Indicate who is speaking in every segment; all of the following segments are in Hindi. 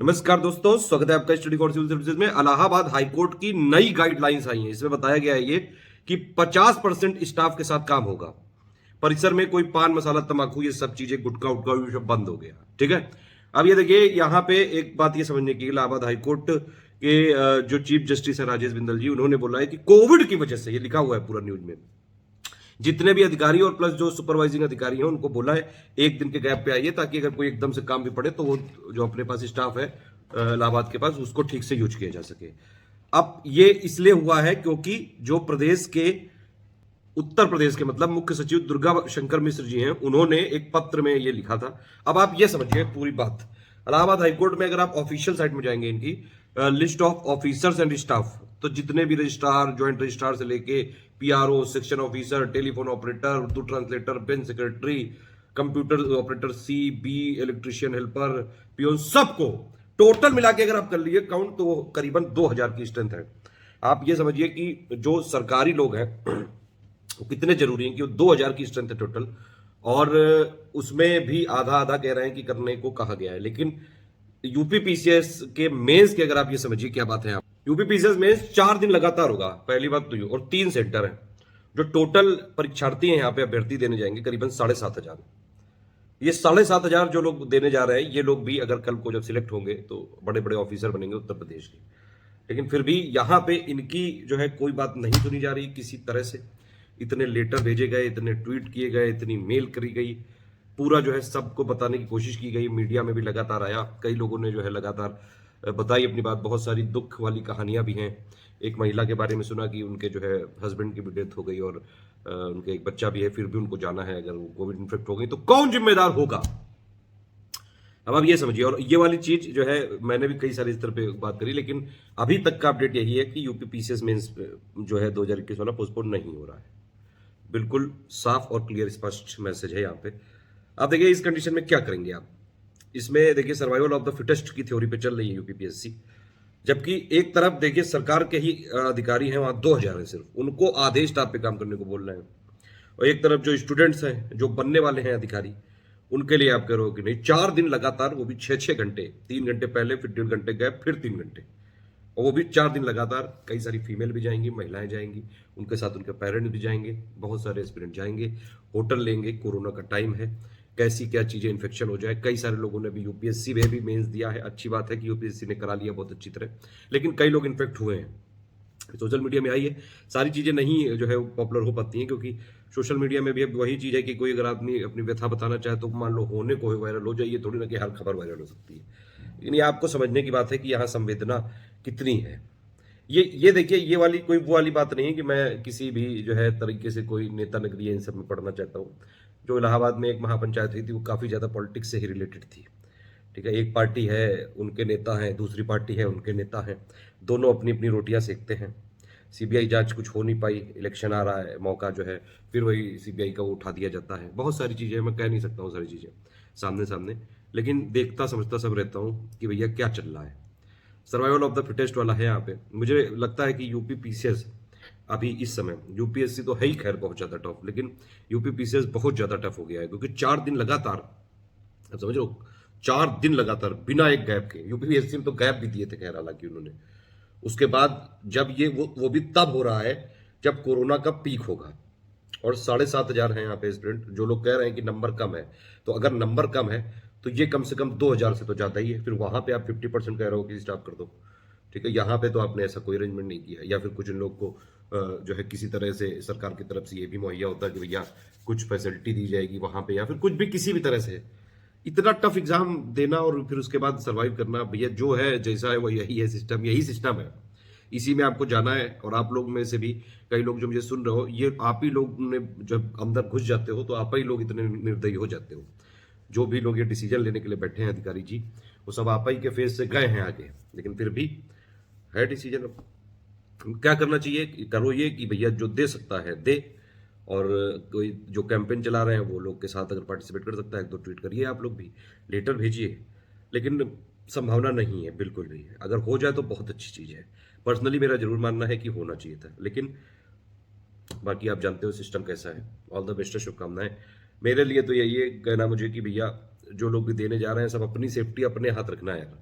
Speaker 1: नमस्कार दोस्तों, स्वागत है आपका स्टडी फॉर सिविल सर्विसेज में। इलाहाबाद हाईकोर्ट की नई गाइडलाइंस आई हैं। इसमें बताया गया है ये कि 50% स्टाफ के साथ काम होगा। परिसर में कोई पान मसाला तंबाकू ये सब चीजें गुटखा उटखा ये सब बंद हो गया। ठीक है। अब ये देखिए, यहाँ पे एक बात ये समझने की, इलाहाबाद हाईकोर्ट के जो चीफ जस्टिस है राजेश बिंदल जी, उन्होंने बोला है कि कोविड की वजह से, ये लिखा हुआ है पूरा न्यूज में, जितने भी अधिकारी और प्लस जो सुपरवाइजिंग अधिकारी हैं उनको बोला है एक दिन के गैप पे आइए, ताकि अगर कोई एकदम से काम भी पड़े तो वो जो अपने पास स्टाफ है इलाहाबाद के पास, उसको ठीक से यूज किया जा सके। अब ये इसलिए हुआ है क्योंकि जो प्रदेश के, उत्तर प्रदेश के मतलब मुख्य सचिव दुर्गा शंकर मिश्र जी हैं, उन्होंने एक पत्र में ये लिखा था। अब आप ये समझिए पूरी बात। इलाहाबाद हाईकोर्ट में अगर आप ऑफिशियल साइट में जाएंगे, इनकी list of officers and staff, तो जितने भी रजिस्ट्रार, ज्वाइंट रजिस्ट्रार से लेके PRO, section officer, telephone operator, Urdu translator, bench secretary, computer operator, C B, electrician helper, peon, सबको टोटल मिला के अगर आप कर लिए काउंट तो करीबन 2000 की स्ट्रेंथ है। आप ये समझिए कि जो सरकारी लोग हैं वो कितने जरूरी हैं कि वो 2000 की स्ट्रेंथ है टोटल, और उसमें भी आधा आधा कह रहे हैं कि करने को कहा गया है। लेकिन यूपी पीसीएस के मेंस की अगर आप ये समझिए क्या बात है, आप यूपी पीसीएस मेंस 4 दिन लगातार होगा, पहली बात तो ये, और 3 सेंटर है। जो टोटल परीक्षार्थी हैं यहाँ पे अभ्यर्थी देने जाएंगे करीबन 7500। ये 7500 जो लोग देने जा रहे हैं, ये लोग भी अगर कल को जब सिलेक्ट होंगे तो बड़े बड़े ऑफिसर बनेंगे उत्तर प्रदेश के। लेकिन फिर भी यहाँ पे इनकी जो है कोई बात नहीं सुनी जा रही किसी तरह से। इतने लेटर भेजे गए, इतने ट्वीट किए गए, इतनी मेल करी गई, पूरा जो है सबको बताने की कोशिश की गई, मीडिया में भी लगातार आया, कई लोगों ने जो है लगातार बताई अपनी बात। बहुत सारी दुख वाली कहानियां भी हैं। एक महिला के बारे में सुना कि उनके जो है हस्बैंड की भी डेथ हो गई और उनके एक बच्चा भी है, फिर भी उनको जाना है। अगर वो कोविड इन्फेक्ट हो गई तो कौन जिम्मेदार होगा? अब आप ये समझिए। और ये वाली चीज जो है, मैंने भी कई सारे इस तरह पे बात करी, लेकिन अभी तक का अपडेट यही है कि यूपी पीसीएस मेंस जो है 2021 वाला पोस्टपोन नहीं हो रहा है। बिल्कुल साफ और क्लियर स्पष्ट मैसेज है यहाँ पे। आप देखिए इस कंडीशन में क्या करेंगे आप। इसमें देखिए सर्वाइवल ऑफ द फिटेस्ट की थ्योरी पे चल रही है यूपीपीएससी, जबकि एक तरफ देखिए सरकार के ही अधिकारी हैं, वहां 2000 है सिर्फ, उनको आधे स्टाफ पे काम करने को बोल रहे हैं। और एक तरफ जो स्टूडेंट्स हैं, जो बनने वाले हैं अधिकारी, उनके लिए आप कह रहे हो कि नहीं 4 दिन लगातार, वो भी 6-6 घंटे, 3 घंटे पहले, फिर 1.5 घंटे गैप, फिर 3 घंटे, और वो भी 4 दिन लगातार। कई सारी फीमेल भी जाएंगी, महिलाएं जाएंगी, उनके साथ उनके पेरेंट्स भी जाएंगे, बहुत सारे एस्पिरेंट जाएंगे, होटल लेंगे, कोरोना का टाइम है, कैसी क्या चीजें इन्फेक्शन हो जाए। कई सारे लोगों ने भी यूपीएससी में भी मेंस दिया है, अच्छी बात है कि यूपीएससी ने करा लिया बहुत अच्छी तरह, लेकिन कई लोग इन्फेक्ट हुए हैं। सोशल मीडिया में आई है, सारी चीजें नहीं जो है पॉपुलर हो पाती हैं, क्योंकि सोशल मीडिया में भी अब वही चीज है कि कोई अगर आदमी अपनी व्यथा बताना चाहे तो मान लो होने को वायरल हो जाए, ये थोड़ी ना कि हर खबर वायरल हो सकती है। लेकिन ये आपको समझने की बात है कि यहाँ संवेदना कितनी है। ये देखिए, ये वाली कोई वो वाली बात नहीं है कि मैं किसी भी जो है तरीके से कोई नेता नगरी इन सब में पढ़ना चाहता हूँ। जो इलाहाबाद में एक महापंचायत हुई थी वो काफ़ी ज़्यादा पॉलिटिक्स से ही रिलेटेड थी। ठीक है, एक पार्टी है उनके नेता हैं, दूसरी पार्टी है उनके नेता हैं, दोनों अपनी अपनी रोटियां सेकते हैं। सीबीआई जांच कुछ हो नहीं पाई, इलेक्शन आ रहा है, मौका जो है फिर वही सीबीआई का वो उठा दिया जाता है। बहुत सारी चीज़ें, मैं कह नहीं सकता हूँ सारी चीज़ें सामने सामने, लेकिन देखता समझता सब रहता हूँ कि भैया क्या चल रहा है। सर्वाइवल ऑफ द फिटेस्ट वाला है यहाँ पे। मुझे लगता है कि यूपी पीसीएस अभी इस समय, यूपीएससी तो है ही खैर बहुत ज्यादा टफ, लेकिन यूपी पीसीएस बहुत ज्यादा टफ हो गया है, क्योंकि 4 दिन लगातार, आप समझ लो 4 दिन लगातार बिना एक गैप के। यूपी पीएससी में तो गैप भी दिए थे खैर हालांकि उन्होंने, उसके बाद जब ये वो भी तब हो रहा है जब कोरोना का पीक होगा। और 7500 है यहाँ पे स्टूडेंट। जो लोग कह रहे हैं कि नंबर कम है, तो अगर नंबर कम है तो ये कम से कम 2000 से तो ज्यादा ही है। फिर वहां पे आप 50% कह रहे हो कि स्टाफ कर दो। ठीक है, यहाँ पे तो आपने ऐसा कोई अरेंजमेंट नहीं किया, या फिर कुछ इन लोग को जो है किसी तरह से सरकार की तरफ से ये भी मुहैया होता है कि भैया कुछ फैसिलिटी दी जाएगी वहां पे, या फिर कुछ भी किसी भी तरह से। इतना टफ एग्जाम देना और फिर उसके बाद सर्वाइव करना, भैया जो है जैसा है वो यही है, सिस्टम यही सिस्टम है, इसी में आपको जाना है। और आप लोग में से भी कई लोग जो मुझे सुन रहे हो, ये आप ही लोग ने जब अंदर घुस जाते हो तो आप ही लोग इतने निर्दयी हो जाते हो। जो भी लोग ये डिसीजन लेने के लिए बैठे हैं अधिकारी जी, वो सब आप ही के फेस से गए हैं आगे, लेकिन फिर भी है डिसीजन। क्या करना चाहिए? करो ये कि भैया जो दे सकता है दे, और कोई जो कैंपेन चला रहे हैं वो लोग के साथ अगर पार्टिसिपेट कर सकता है तो ट्वीट करिए, आप लोग भी लेटर भेजिए। लेकिन संभावना नहीं है बिल्कुल भी। अगर हो जाए तो बहुत अच्छी चीज़ है। पर्सनली मेरा जरूर मानना है कि होना चाहिए था, लेकिन बाकी आप जानते हो सिस्टम कैसा है। ऑल द बेस्ट, शुभकामनाएं। मेरे लिए तो यही है कहना मुझे कि भैया जो लोग भी देने जा रहे हैं सब अपनी सेफ्टी अपने हाथ रखना है यार।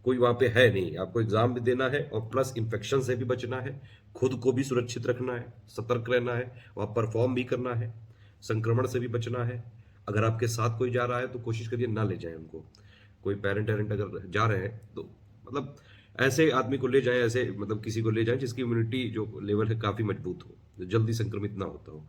Speaker 1: कोई वहां पे है नहीं। आपको एग्जाम भी देना है और प्लस इन्फेक्शन से भी बचना है, खुद को भी सुरक्षित रखना है, सतर्क रहना है, वहां परफॉर्म भी करना है, संक्रमण से भी बचना है। अगर आपके साथ कोई जा रहा है तो कोशिश करिए ना ले जाए उनको। कोई पेरेंट वेरेंट अगर जा रहे हैं तो मतलब ऐसे आदमी को ले जाएं, ऐसे मतलब किसी को ले जाएं जिसकी इम्यूनिटी जो लेवल है काफ़ी मजबूत हो, जो जल्दी संक्रमित ना होता हो।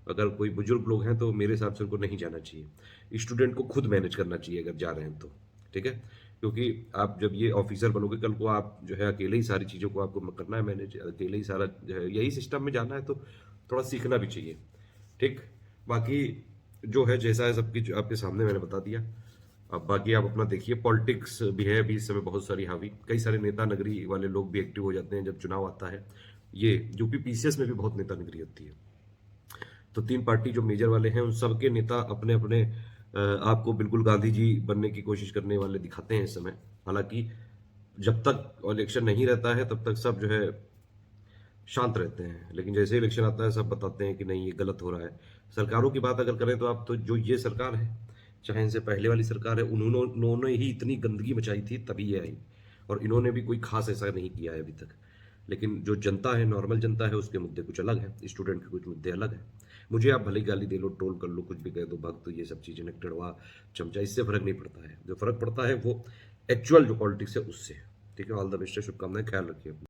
Speaker 1: अगर कोई बुजुर्ग लोग हैं तो मेरे हिसाब से उनको नहीं जाना चाहिए। स्टूडेंट को खुद मैनेज करना चाहिए अगर जा रहे हैं तो, ठीक है। क्योंकि आप जब ये ऑफिसर बनोगे कल को, आप जो है अकेले ही सारी चीज़ों को आपको करना है मैनेज, अकेले ही सारा जो है यही सिस्टम में जाना है तो थोड़ा सीखना भी चाहिए, ठीक। बाकी जो है जैसा है सबकी आपके सामने मैंने बता दिया। अब बाकी आप अपना देखिए, पॉलिटिक्स भी है अभी इस समय बहुत सारी हावी, कई सारे नेता नगरी वाले लोग भी एक्टिव हो जाते हैं जब चुनाव आता है। ये यूपी पीसीएस में भी बहुत नेता नगरी होती है। तो 3 पार्टी जो मेजर वाले हैं उन सबके नेता अपने अपने आपको बिल्कुल गांधी जी बनने की कोशिश करने वाले दिखाते हैं इस समय। हालांकि जब तक इलेक्शन नहीं रहता है तब तक सब जो है शांत रहते हैं, लेकिन जैसे इलेक्शन आता है सब बताते हैं कि नहीं ये गलत हो रहा है। सरकारों की बात अगर करें तो आप तो जो ये सरकार है, चाहे इनसे पहले वाली सरकार है, उन्होंने ही इतनी गंदगी मचाई थी तभी ये आई, और इन्होंने भी कोई खास ऐसा नहीं किया है अभी तक। लेकिन जो जनता है, नॉर्मल जनता है, उसके मुद्दे कुछ अलग है, स्टूडेंट के कुछ मुद्दे अलग है। मुझे आप भले ही गाली दे लो, ट्रोल कर लो, कुछ भी कह दो, भक्त, ये सब चीज़ें टेढ़वा चमचा, इससे फर्क नहीं पड़ता है। जो फर्क पड़ता है वो एक्चुअल जो पॉलिटिक्स है उससे। ठीक है, ऑल द बेस्ट है, शुभकामनाएं, ख्याल रखिए अपना।